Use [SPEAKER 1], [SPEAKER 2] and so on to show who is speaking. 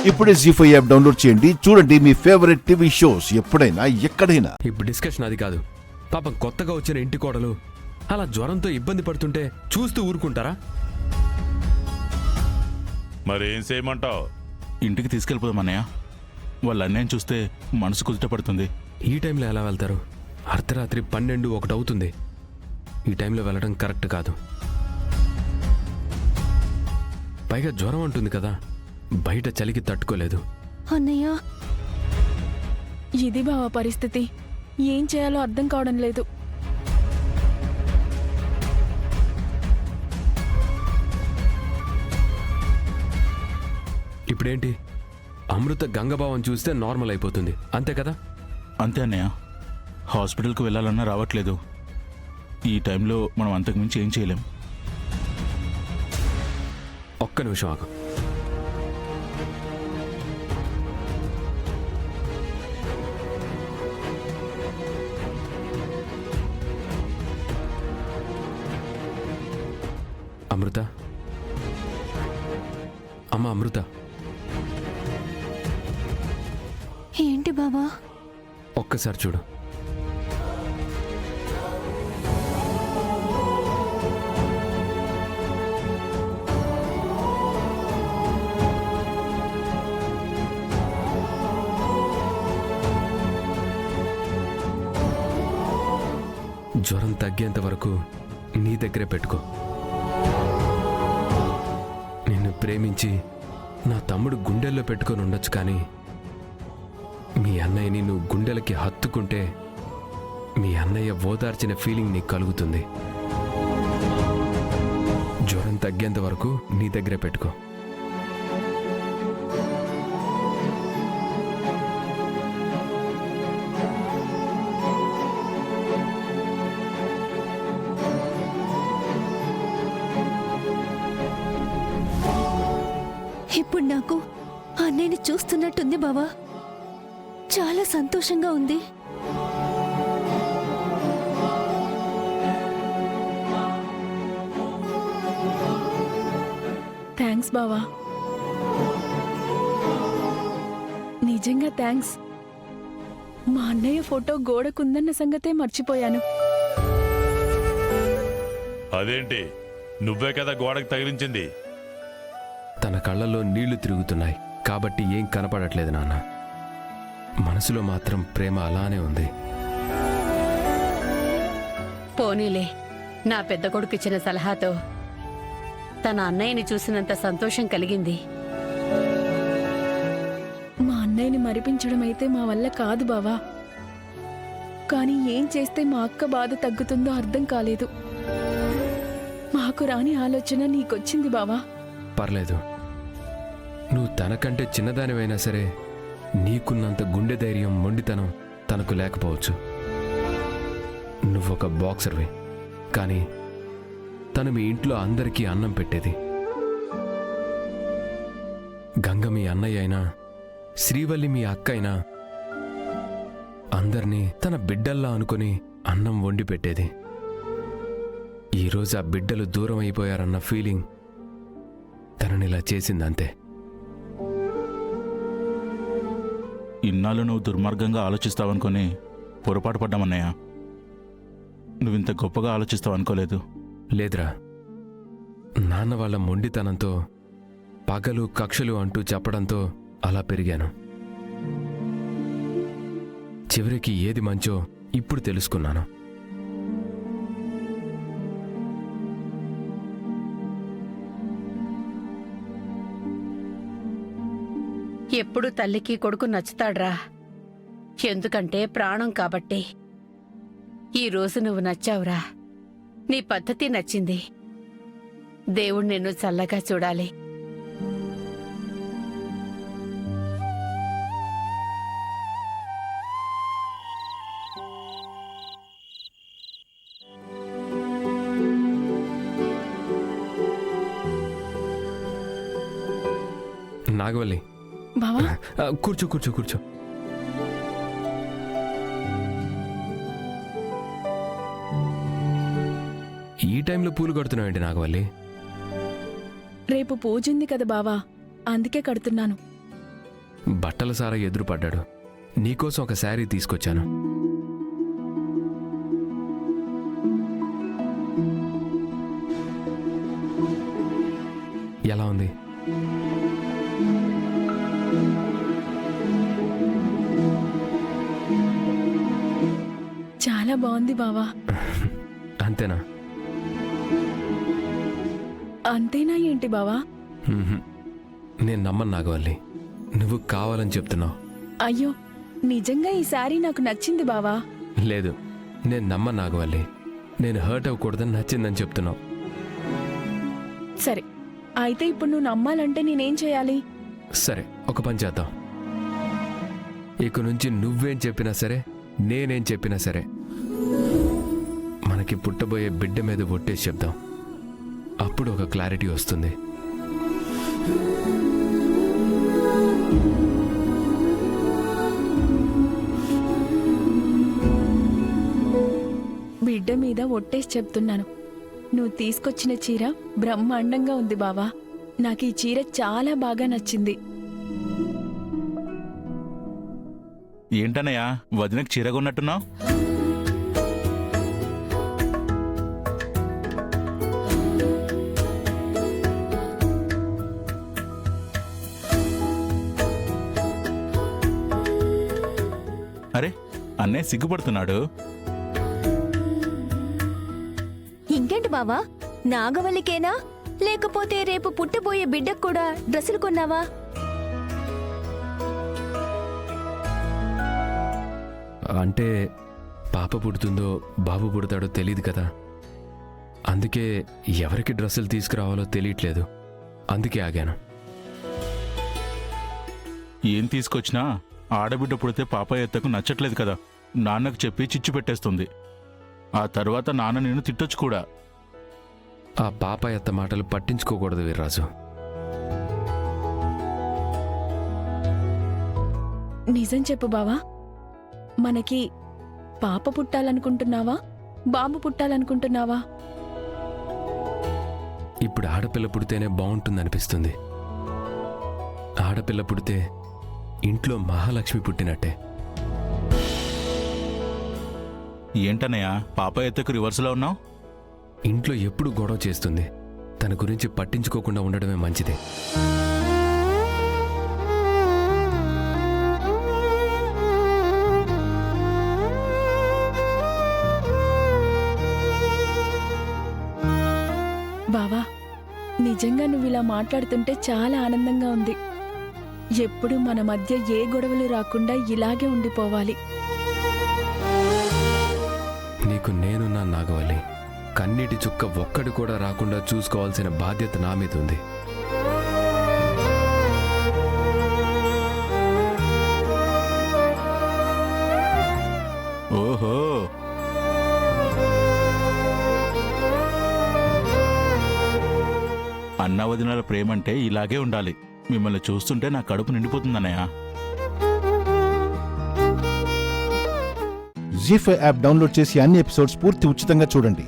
[SPEAKER 1] ఇప్పుడే జీ5 app download చేయండి. చూడండి మీ ఫేవరెట్ టీవీ షోస్ ఎప్పుడైనా ఎక్కడైనా.
[SPEAKER 2] ఇప్పుడు డిస్కషన్ అది కాదు. పాపం కొత్తగా వచ్చిన ఇంటి కోడలు అలా జ్వరంతో ఇబ్బంది పడుతుంటే చూస్తూ ఊరుకుంటారా?
[SPEAKER 3] మరేం చేయమంటావు?
[SPEAKER 4] ఇంటికి తీసుకెళ్ళిపోదాం అన్నయ్య. వాళ్ళ అన్నయ్యని చూస్తే మనసు కుదుట పడుతుంది.
[SPEAKER 2] ఈ టైంలో ఎలా వెళ్తారు? అర్ధరాత్రి 12-1 అవుతుంది. ఈ టైంలో వెళ్ళడం కరెక్ట్ కాదు. పైగా జ్వరం ఉంటుంది కదా, బయట చలికి తట్టుకోలేదు.
[SPEAKER 5] అన్నయ్య, ఇది బావ పరిస్థితి. ఏం చేయాలో అర్థం కావడం లేదు.
[SPEAKER 2] ఇప్పుడేంటి? అమృత గంగభావం చూస్తే నార్మల్ అయిపోతుంది, అంతే కదా?
[SPEAKER 4] అంతే అన్నయ్య. హాస్పిటల్కి వెళ్ళాలన్నా రావట్లేదు. ఈ టైంలో మనం అంతకుమించి ఏం చేయలేం.
[SPEAKER 2] ఒక్క నిమిషం ఆగు. అమృత, అమ్మ అమృత.
[SPEAKER 5] ఏంటి బావా?
[SPEAKER 2] ఒక్కసారి చూడు. జ్వరం తగ్గేంత వరకు నీ దగ్గరే పెట్టుకో. నిన్ను ప్రేమించి నా తమ్ముడు గుండెల్లో పెట్టుకొని ఉండొచ్చు, కానీ మీ అన్నయ్యని నువ్వు గుండెలకి హత్తుకుంటే మీ అన్నయ్య ఓదార్చిన ఫీలింగ్ నీకు కలుగుతుంది. జ్వరం తగ్గేంత వరకు నీ దగ్గరే పెట్టుకో.
[SPEAKER 5] ఇప్పుడు నాకు అన్నయ్యని చూస్తున్నట్టుంది బావా. చాలా సంతోషంగా ఉంది. థ్యాంక్స్ బావా, నిజంగా థ్యాంక్స్. మా అన్నయ్య ఫోటో గోడకుందన్న సంగతే మర్చిపోయాను.
[SPEAKER 3] అదేంటి, నువ్వే కదా గోడకు తగిలించింది?
[SPEAKER 2] తన కళ్ళల్లో నీళ్లు తిరుగుతున్నాయి కాబట్టి ఏం కనపడట్లేదు నాన్న. మనసులో మాత్రం ప్రేమ అలానే ఉంది.
[SPEAKER 6] పోనీలే, నా పెద్ద కొడుకు ఇచ్చిన సలహాతో తన అన్నయ్యని చూసినంత సంతోషం కలిగింది.
[SPEAKER 5] మా అన్నయ్యని మరిపించడం అయితే మా వల్ల కాదు బావా. కానీ ఏం చేస్తే మా అక్క బాధ తగ్గుతుందో అర్థం కాలేదు. మాకు రాని ఆలోచన నీకొచ్చింది బావా.
[SPEAKER 2] పర్లేదు, నువ్వు తనకంటే చిన్నదానివైనా సరే నీకున్నంత గుండె ధైర్యం, మొండితనం తనకు లేకపోవచ్చు. నువ్వొక బాక్సర్వి, కానీ తను మీ ఇంట్లో అందరికీ అన్నం పెట్టేది. గంగ మీ అన్నయ్య అయినా, శ్రీవల్లి మీ అక్క అయినా అందర్నీ తన బిడ్డల్లా అనుకుని అన్నం వండి పెట్టేది. ఈరోజు ఆ బిడ్డలు దూరం అయిపోయారన్న ఫీలింగ్ తననిలా చేసిందంతే.
[SPEAKER 4] ఇన్నాళ్ళు నువ్వు దుర్మార్గంగా ఆలోచిస్తావనుకొని పొరపాటు పడ్డామన్నయ్య. నువ్వింత గొప్పగా ఆలోచిస్తావనుకోలేదు.
[SPEAKER 2] లేదురా, నాన్న వాళ్ళ మొండితనంతో, పగలు కక్షలు అంటూ చెప్పడంతో అలా పెరిగాను. చివరికి ఏది మంచో ఇప్పుడు తెలుసుకున్నాను.
[SPEAKER 6] ఎప్పుడు తల్లికి కొడుకు నచ్చుతాడ్రా, ఎందుకంటే ప్రాణం కాబట్టి. ఈరోజు నువ్వు నచ్చావురా, నీ పద్ధతి నచ్చింది. దేవుడు నిన్ను చల్లగా చూడాలి.
[SPEAKER 2] నాగవల్లి,
[SPEAKER 5] బావా
[SPEAKER 2] కూర్చో కూర్చో కూర్చో. ఈ టైంలో పూలు కడుతున్నావేంటి నాగవల్లి?
[SPEAKER 5] రేపు పూజుంది కదా బావా, అందుకే కడుతున్నాను.
[SPEAKER 2] బట్టల సారా ఎదురుపడ్డాడు. నీకోసం ఒక శారీ తీసుకొచ్చాను. ఎలా ఉంది?
[SPEAKER 5] చాలా బాగుంది బావా.
[SPEAKER 2] అంతేనా?
[SPEAKER 5] అంతేనా ఏంటి బావా?
[SPEAKER 2] మ్మ్హ్మ్. నేను నమ్మను నాగవల్లి, నువ్వు కావాలని చెప్తున్నావు.
[SPEAKER 5] అయ్యో, నిజంగా ఈ శారీ నాకు నచ్చింది బావా.
[SPEAKER 2] లేదు, నేను నమ్మను నాగవల్లి. నేను హర్ట్ అవ్వకూడదని నచ్చిందని చెప్తున్నావు.
[SPEAKER 5] సరే, అయితే ఇప్పుడు నువ్వు నమ్మాలంటే నేనేం చేయాలి?
[SPEAKER 2] సరే, ఒక పని చేద్దాం. ఇక నుంచి నువ్వేం చెప్పినా సరే, నేనేం చెప్పినా సరే, మనకి పుట్టబోయే బిడ్డ మీద ఒట్టేసి చెప్దాం. అప్పుడు ఒక క్లారిటీ వస్తుంది.
[SPEAKER 5] బిడ్డ మీద ఒట్టేసి చెప్తున్నాను. నువ్వు తీసుకొచ్చిన చీర బ్రహ్మాండంగా ఉంది బావా. నాకు ఈ చీర చాలా బాగా నచ్చింది.
[SPEAKER 4] ఏంటన్నయ్య వదినకు చీరగా ఉన్నట్టున్నావు? అరే, అన్నయ్య సిగ్గుపడుతున్నాడు.
[SPEAKER 7] ఇంకేంటి బావా, నాగవల్లికేనా లేకపోతే రేపు పుట్టబోయే బిడ్డకు కూడా డ్రెస్సులు కొన్నావా?
[SPEAKER 2] అంటే పాప పుడుతుందో బాబు పుడతాడో తెలియదు కదా, అందుకే ఎవరికి డ్రెస్సులు తీసుకురావాలో తెలియట్లేదు. అందుకే ఆగాను.
[SPEAKER 4] ఏం తీసుకొచ్చినా ఆడబిడ్డ పుడితే పాప ఎత్తకు నచ్చట్లేదు కదా, నాన్నకు చెప్పి చిచ్చు పెట్టేస్తుంది. ఆ తర్వాత నాన్న నేను తిట్టొచ్చు కూడా.
[SPEAKER 2] ఆ పాప ఎత్త మాటలు పట్టించుకోకూడదు వీర్రాజు.
[SPEAKER 5] నిజం చెప్పు బావా, మనకి పాప పుట్టాలనుకుంటున్నావా, బాబు పుట్టాలనుకుంటున్నావా?
[SPEAKER 2] ఇప్పుడు ఆడపిల్ల పుడితేనే బాగుంటుందనిపిస్తుంది. ఆడపిల్ల పుడితే ఇంట్లో మహాలక్ష్మి పుట్టినట్టే.
[SPEAKER 4] ఏంటన్నయ్య పాప ఎత్తకు రివర్స్లో ఉన్నావు?
[SPEAKER 2] ఇంట్లో ఎప్పుడు గొడవ చేస్తుంది. తన గురించి పట్టించుకోకుండా ఉండడమే మంచిది.
[SPEAKER 5] బావా, నిజంగా నువ్వు ఇలా మాట్లాడుతుంటే చాలా ఆనందంగా ఉంది. ఎప్పుడు మన మధ్య ఏ గొడవలు రాకుండా ఇలాగే ఉండిపోవాలి.
[SPEAKER 2] నీకు నేనున్నా నాగవల్లి. కన్నీటి చుక్క ఒక్కడి కూడా రాకుండా చూసుకోవాల్సిన బాధ్యత నా మీద ఉంది.
[SPEAKER 4] ఓహో, అన్న వదినల ప్రేమంటే ఇలాగే ఉండాలి. మిమ్మల్ని చూస్తుంటే నా కడుపు నిండిపోతుందన్నయ్య.
[SPEAKER 1] జీ5 యాప్ డౌన్లోడ్ చేసి అన్ని ఎపిసోడ్స్ పూర్తి ఉచితంగా చూడండి.